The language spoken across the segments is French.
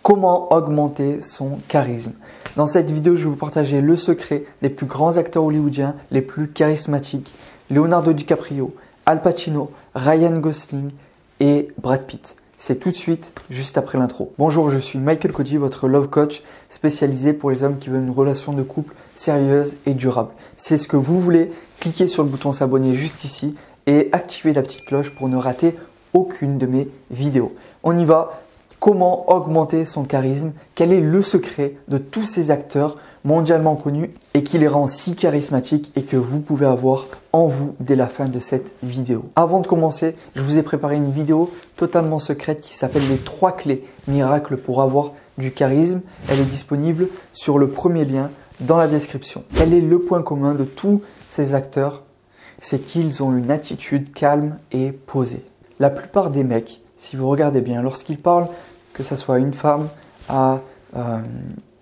Comment augmenter son charisme? Dans cette vidéo, je vais vous partager le secret des plus grands acteurs hollywoodiens, les plus charismatiques, Leonardo DiCaprio, Al Pacino, Ryan Gosling et Brad Pitt. C'est tout de suite, juste après l'intro. Bonjour, je suis Michael Cody, votre love coach spécialisé pour les hommes qui veulent une relation de couple sérieuse et durable. Si c'est ce que vous voulez, cliquez sur le bouton s'abonner juste ici et activez la petite cloche pour ne rater aucune de mes vidéos. On y va. Comment augmenter son charisme? Quel est le secret de tous ces acteurs mondialement connus et qui les rend si charismatiques et que vous pouvez avoir en vous dès la fin de cette vidéo? Avant de commencer, je vous ai préparé une vidéo totalement secrète qui s'appelle les 3 clés miracles pour avoir du charisme. Elle est disponible sur le premier lien dans la description. Quel est le point commun de tous ces acteurs? C'est qu'ils ont une attitude calme et posée. La plupart des mecs, si vous regardez bien, lorsqu'ils parlent, que ce soit à une femme, à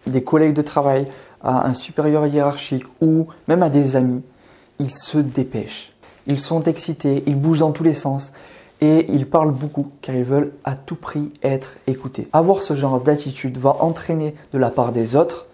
des collègues de travail, à un supérieur hiérarchique ou même à des amis, ils se dépêchent. Ils sont excités, ils bougent dans tous les sens et ils parlent beaucoup car ils veulent à tout prix être écoutés. Avoir ce genre d'attitude va entraîner de la part des autres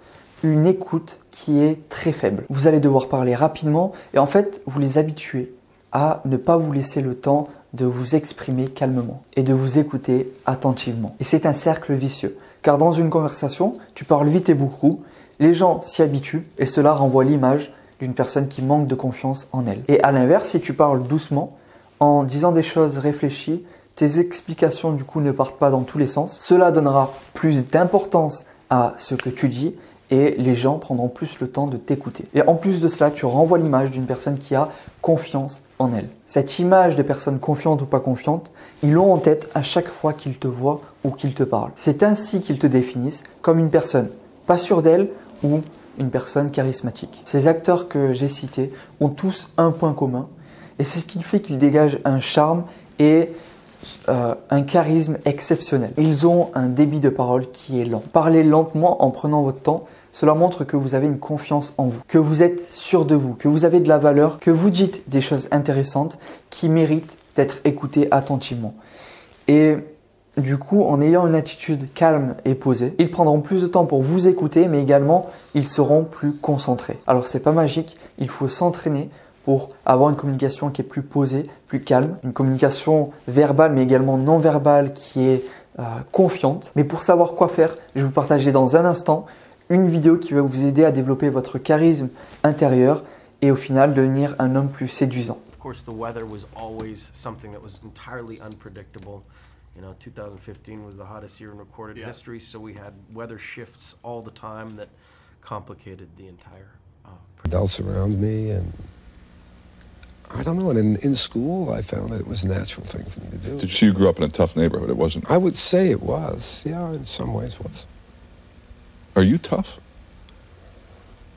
une écoute qui est très faible. Vous allez devoir parler rapidement et en fait, vous les habituez à ne pas vous laisser le temps de vous exprimer calmement et de vous écouter attentivement. Et c'est un cercle vicieux, car dans une conversation, tu parles vite et beaucoup, les gens s'y habituent et cela renvoie l'image d'une personne qui manque de confiance en elle. Et à l'inverse, si tu parles doucement, en disant des choses réfléchies, tes explications du coup ne partent pas dans tous les sens, cela donnera plus d'importance à ce que tu dis et les gens prendront plus le temps de t'écouter. Et en plus de cela, tu renvoies l'image d'une personne qui a confiance en elle. Cette image de personne confiante ou pas confiante, ils l'ont en tête à chaque fois qu'ils te voient ou qu'ils te parlent. C'est ainsi qu'ils te définissent comme une personne pas sûre d'elle ou une personne charismatique. Ces acteurs que j'ai cités ont tous un point commun et c'est ce qui fait qu'ils dégagent un charme et un charisme exceptionnel. Ils ont un débit de parole qui est lent. Parlez lentement en prenant votre temps. Cela montre que vous avez une confiance en vous, que vous êtes sûr de vous, que vous avez de la valeur, que vous dites des choses intéressantes qui méritent d'être écoutées attentivement. Et du coup, en ayant une attitude calme et posée, ils prendront plus de temps pour vous écouter, mais également, ils seront plus concentrés. Alors, c'est pas magique, il faut s'entraîner pour avoir une communication qui est plus posée, plus calme, une communication verbale, mais également non verbale qui est confiante. Mais pour savoir quoi faire, je vais vous partager dans un instant une vidéo qui va vous aider à développer votre charisme intérieur et au final devenir un homme plus séduisant. Of course, the weather was always something that was entirely unpredictable. You know, 2015 was the hottest year in recorded history, so we had weather shifts all the time that complicated the entire adults around me, and I don't know, and in school I found that it was a natural thing for me to do. So you grew up in a tough neighborhood, it wasn't? I would say it was, yeah, in some ways it was. Are you tough?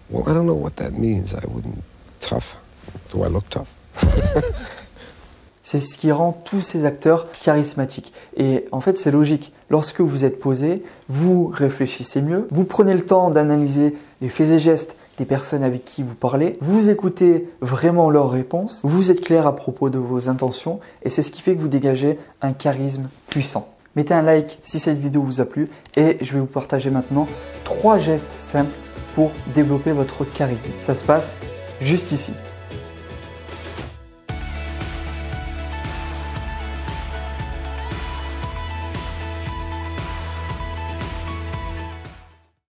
Well, I don't know what that means. I wouldn't... Tough? Do I look tough? C'est ce qui rend tous ces acteurs charismatiques. Et en fait, c'est logique. Lorsque vous êtes posé, vous réfléchissez mieux, vous prenez le temps d'analyser les faits et gestes des personnes avec qui vous parlez, vous écoutez vraiment leurs réponses, vous êtes clair à propos de vos intentions et c'est ce qui fait que vous dégagez un charisme puissant. Mettez un like si cette vidéo vous a plu et je vais vous partager maintenant 3 gestes simples pour développer votre charisme. Ça se passe juste ici.